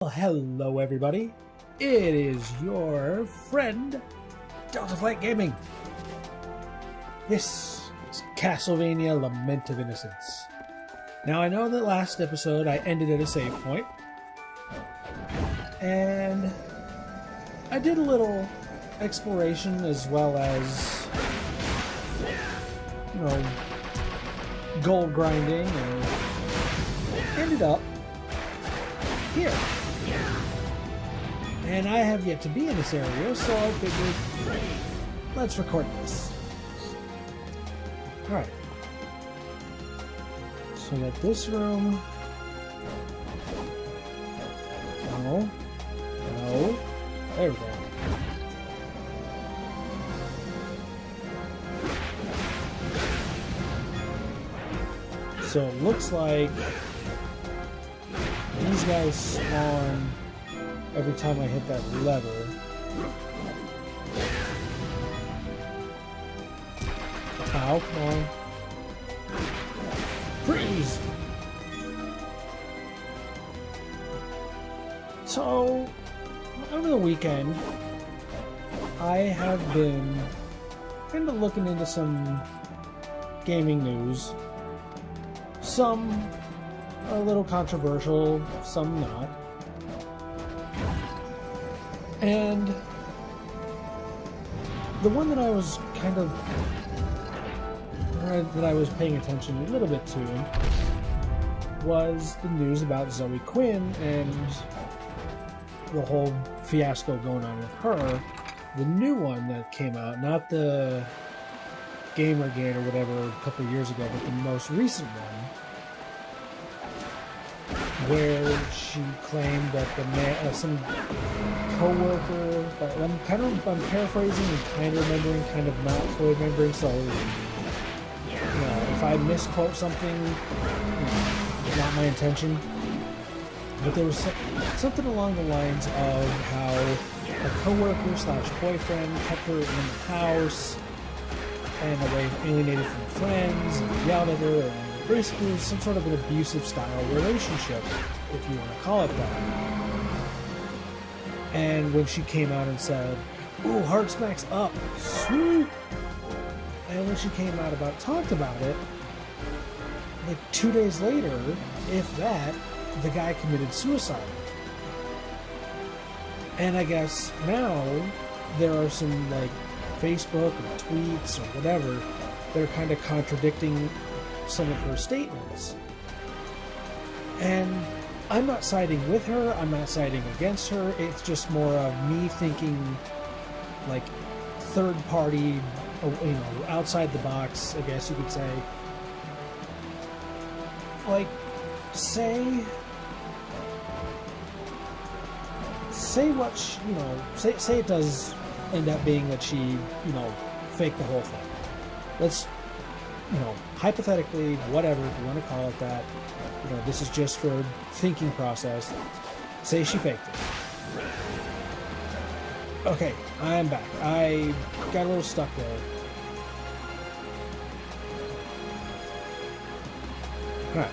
Well, hello everybody, it is your friend Delta Flight Gaming. This is Castlevania Lament of Innocence. Now I know that last episode I ended at a save point, and I did a little exploration as well as, gold grinding, and ended up here. And I have yet to be in this area, so I figured, let's record this. Alright. So that this room... No. There we go. So it looks like these guys spawn every time I hit that lever. Ow, come on. Freeze! So, over the weekend, I have been kind of looking into some gaming news. Some a little controversial, some not. And the one that I was that I was paying attention a little bit to was the news about Zoe Quinn and the whole fiasco going on with her. The new one that came out, not the Gamergate or whatever a couple of years ago, but the most recent one, where she claimed that some co-worker, I'm paraphrasing and kind of remembering, kind of not fully remembering, so if I misquote something, not my intention, but there was something along the lines of how a co-worker / boyfriend kept her in the house and away, alienated from friends, and yelled at her, and basically it was some sort of an abusive style relationship, if you want to call it that. And when she came out and said, "Ooh, heart smacks up, sweet," and when she came out talked about it, like 2 days later, if that, the guy committed suicide. And I guess now there are some Facebook or tweets or whatever that are kind of contradicting some of her statements. And I'm not siding with her, I'm not siding against her, it's just more of me thinking third party, outside the box, I guess you could say. Say it does end up being that she, faked the whole thing. Let's, hypothetically, whatever, if you want to call it that, this is just for thinking process. Say she faked it. Okay, I'm back. I got a little stuck there. Alright.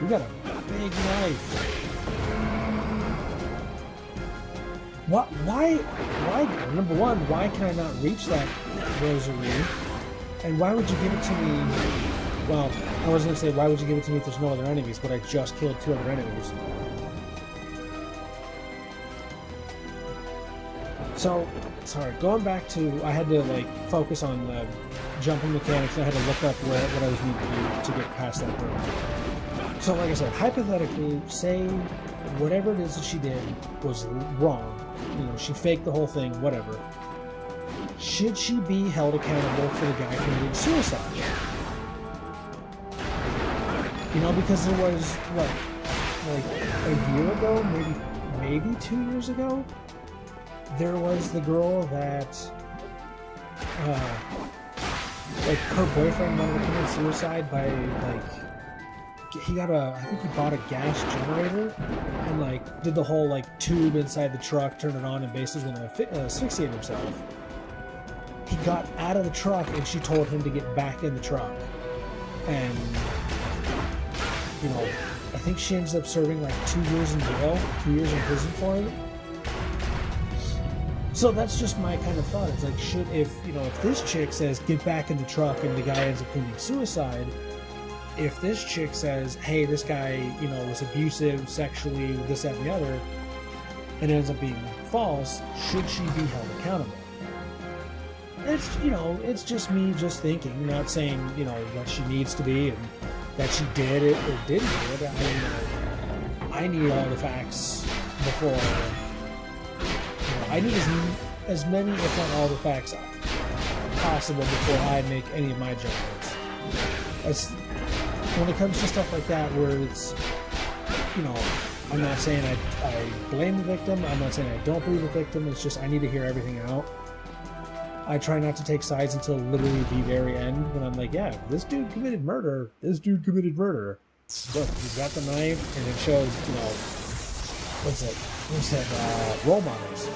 We got a big knife. Why, number one, why can I not reach that rosary? And why would you give it to me? Well, I was going to say, why would you give it to me if there's no other enemies, but I just killed 2 other enemies. So, sorry, going back to, I had to focus on the jumping mechanics, and I had to look up what I was needing to do to get past that room. So like I said, hypothetically, say whatever it is that she did was wrong. She faked the whole thing, whatever. Should she be held accountable for the guy committing suicide? Because there was, a year ago, maybe 2 years ago, there was the girl that, her boyfriend wanted to commit suicide by, I think he bought a gas generator and did the whole tube inside the truck, turned it on, and basically was gonna asphyxiate himself. he got out of the truck and she told him to get back in the truck. And, you know, I think she ended up serving like 2 years in jail, 2 years in prison for it. So that's just my kind of thought. It's like, if this chick says get back in the truck and the guy ends up committing suicide, if this chick says, hey, this guy, you know, was abusive sexually, this, that, and the other, and ends up being false, should she be held accountable? It's, you know, it's just me just thinking, not saying, you know, that she needs to be and that she did it or didn't do it. I need all the facts before, you know, I need as many, if not all the facts possible before I make any of my judgments. When it comes to stuff like that, where it's, you know, I'm not saying I blame the victim, I'm not saying I don't believe the victim, it's just I need to hear everything out. I try not to take sides until literally the very end, when I'm like, yeah, this dude committed murder, Look, he's got the knife, and it shows, you know, what's that, role models,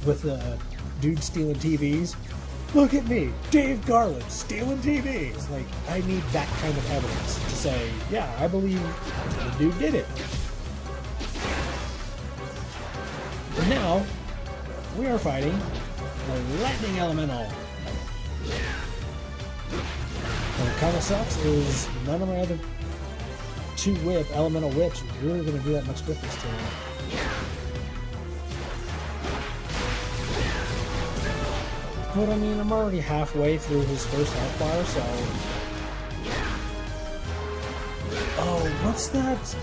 with the dude stealing TVs. Look at me, Dave Garland, stealing TVs. Like, I need that kind of evidence to say, yeah, I believe the dude did it. And now, we are fighting the Lightning Elemental. What kind of sucks is none of my other two elemental whips really going to do that much difference to him. But I mean, I'm already halfway through his first health bar, so... Oh, what's that?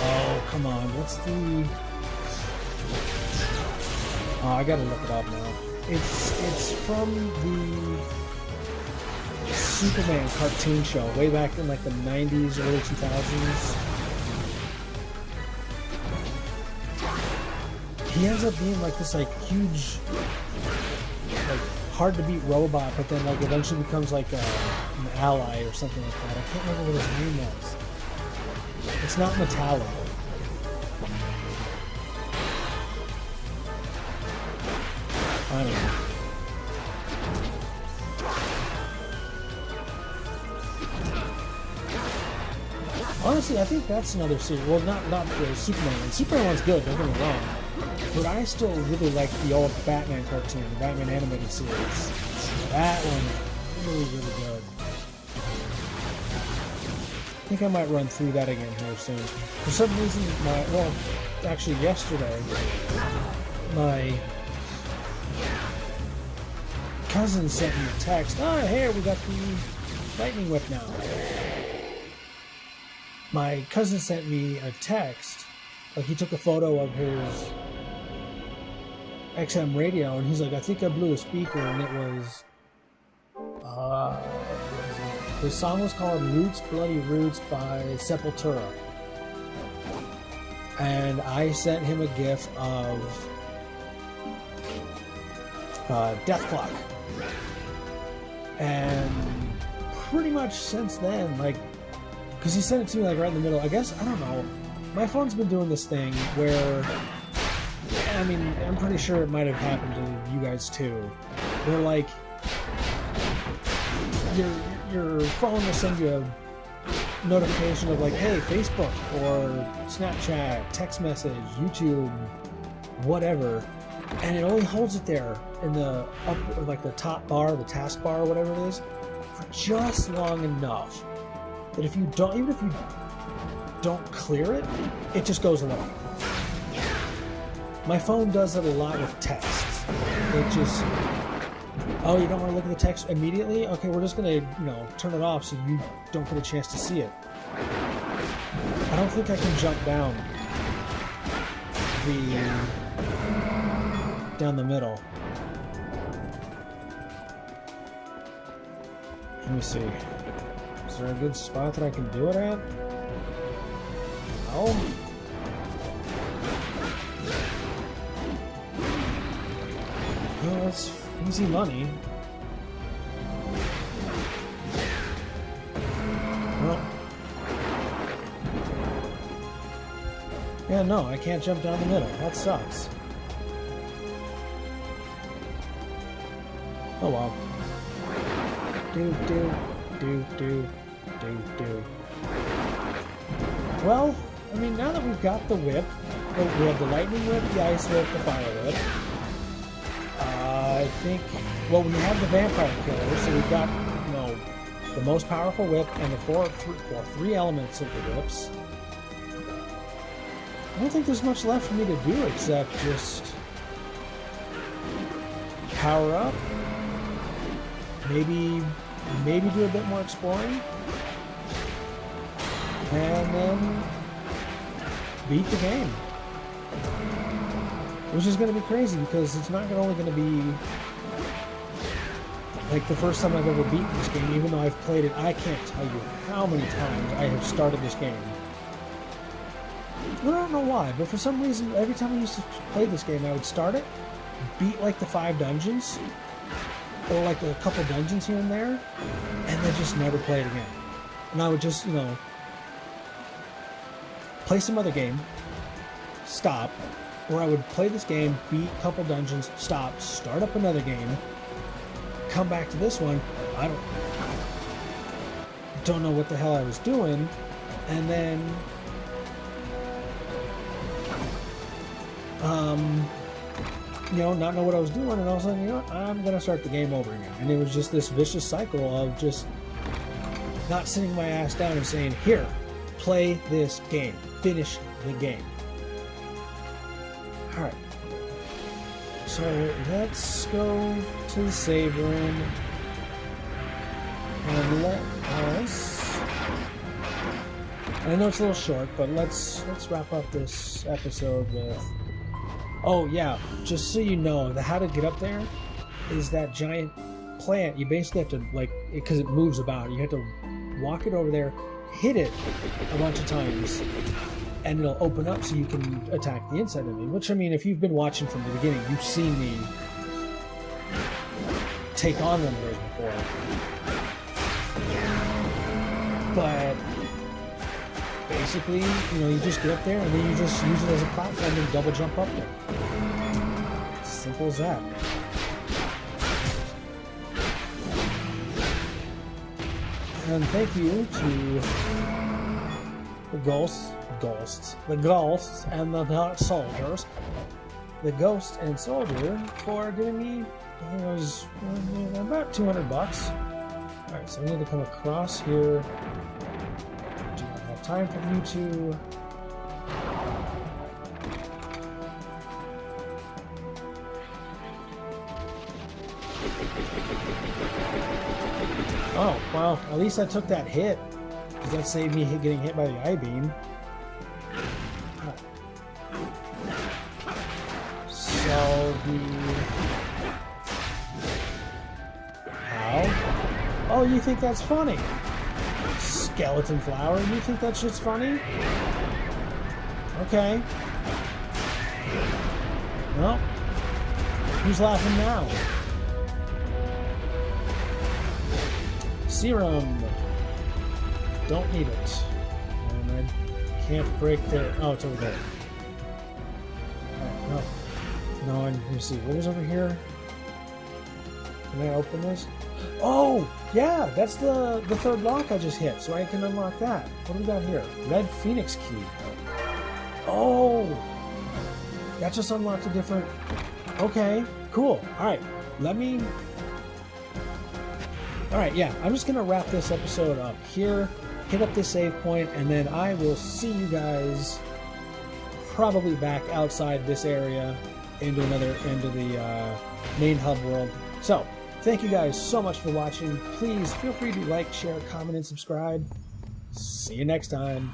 Oh, come on, what's the... Oh, I gotta look it up now. It's from the Superman cartoon show, way back in like the 90s, early 2000s. He ends up being like this like huge, like hard to beat robot, but then like eventually becomes like an ally or something like that. I can't remember what his name was. It's not Metallo. I don't know. Honestly, I think that's another series. Well, not the Superman one. Superman one's good, don't get me wrong. But I still really like the old Batman cartoon, the Batman animated series. That one, really, really good. I think I might run through that again here soon. For some reason, actually yesterday, my cousin sent me a text. Oh, here, we got the Lightning Whip now. My cousin sent me a text. Like, he took a photo of his XM radio, and he's like, I think I blew a speaker, and it was, the song was called Roots, Bloody Roots by Sepultura. And I sent him a gif of Death Clock. And pretty much since then, like, because he sent it to me like right in the middle, I guess, I don't know, my phone's been doing this thing where, I mean, I'm pretty sure it might have happened to you guys too, where like, your phone will send you a notification of like, hey, Facebook or Snapchat, text message, YouTube, whatever, and it only holds it there in the up, like the top bar, the taskbar, or whatever it is, for just long enough that if you don't, even if you don't clear it, it just goes away. My phone does it a lot with texts. It just, oh, you don't want to look at the text immediately? Okay, we're just gonna, turn it off so you don't get a chance to see it. I don't think I can jump down the middle. Let me see. Is there a good spot that I can do it at? No. Well, that's easy money. Well. Yeah, no, I can't jump down the middle. That sucks. Oh well. Do, do, do, do, do, do. Well, I mean, now that we've got the whip, we have the lightning whip, the ice whip, the fire whip. I think, well, we have the vampire killer, so we've got, you know, the most powerful whip and the three elements of the whips. I don't think there's much left for me to do except just power up, maybe do a bit more exploring, and then beat the game. Which is going to be crazy because it's not only going to be like the first time I've ever beaten this game, even though I've played it. I can't tell you how many times I have started this game. I don't know why, but for some reason, every time I used to play this game, I would start it, beat like the 5 dungeons, or like a couple dungeons here and there, and then just never play it again. And I would just, you know, play some other game, stop, or I would play this game, beat a couple dungeons, stop, start up another game, come back to this one, I don't know what the hell I was doing, and then you know, not know what I was doing, and all of a sudden, you know what, I'm gonna start the game over again. And it was just this vicious cycle of just not sitting my ass down and saying, here, play this game, finish the game. Alright, so let's go to the save room and let us, I know it's a little short, but let's wrap up this episode with, oh yeah, just so you know, the how to get up there is that giant plant. You basically have to, like, because it moves about, you have to walk it over there, hit it a bunch of times, and it'll open up so you can attack the inside of me. Which, I mean, if you've been watching from the beginning, you've seen me take on one of those before. But basically, you know, you just get up there and then you just use it as a platform and double jump up there. Simple as that. And thank you to the ghosts and the soldiers. The ghost and soldier for giving me, I think it was about $200. Alright, so I need to come across here. Do not have time for you to. Oh, well, at least I took that hit, because that saved me getting hit by the I-beam. So how? Oh, you think that's funny? Skeleton flower, you think that shit's funny? Okay. Well, who's laughing now? Serum. Don't need it. And I can't break the... Oh, it's over there. Right, no. No, let me see. What was over here? Can I open this? Oh! Yeah! That's the third lock I just hit, so I can unlock that. What do we got here? Red Phoenix Key. Oh! That just unlocked a different... Okay, cool. Alright, let me... Alright, yeah, I'm just going to wrap this episode up here, hit up this save point, and then I will see you guys probably back outside this area into the main hub world. So, thank you guys so much for watching. Please feel free to like, share, comment, and subscribe. See you next time.